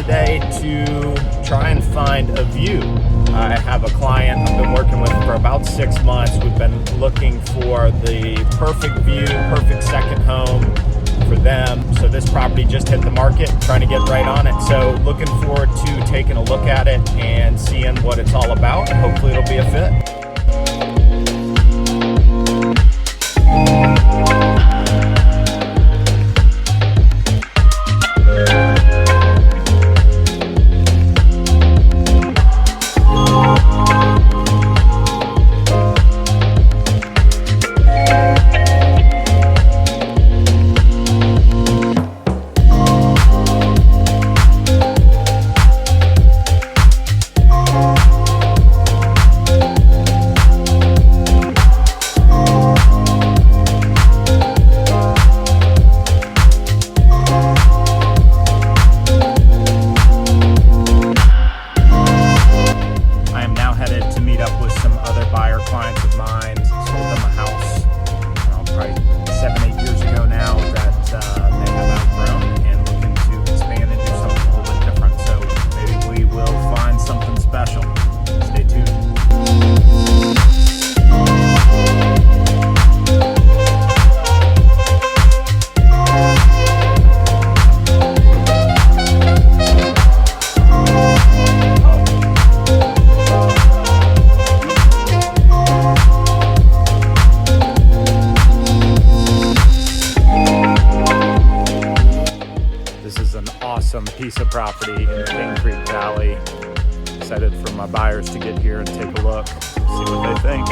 today to try and find a view. I have a client I've been working with for about 6 months. We've been looking for the perfect view, perfect second home for them. So this property just hit the market, trying to get right on it. So looking forward to taking a look at it and seeing what it's all about. Hopefully it'll be a fit. Clients of mine, sold them a house probably 7-8 years ago now that they have outgrown, and looking to expand and do something a little bit different. So maybe we will find something special. Stay tuned. Awesome piece of property in the King Creek Valley. Excited for my buyers to get here and take a look, see what they think.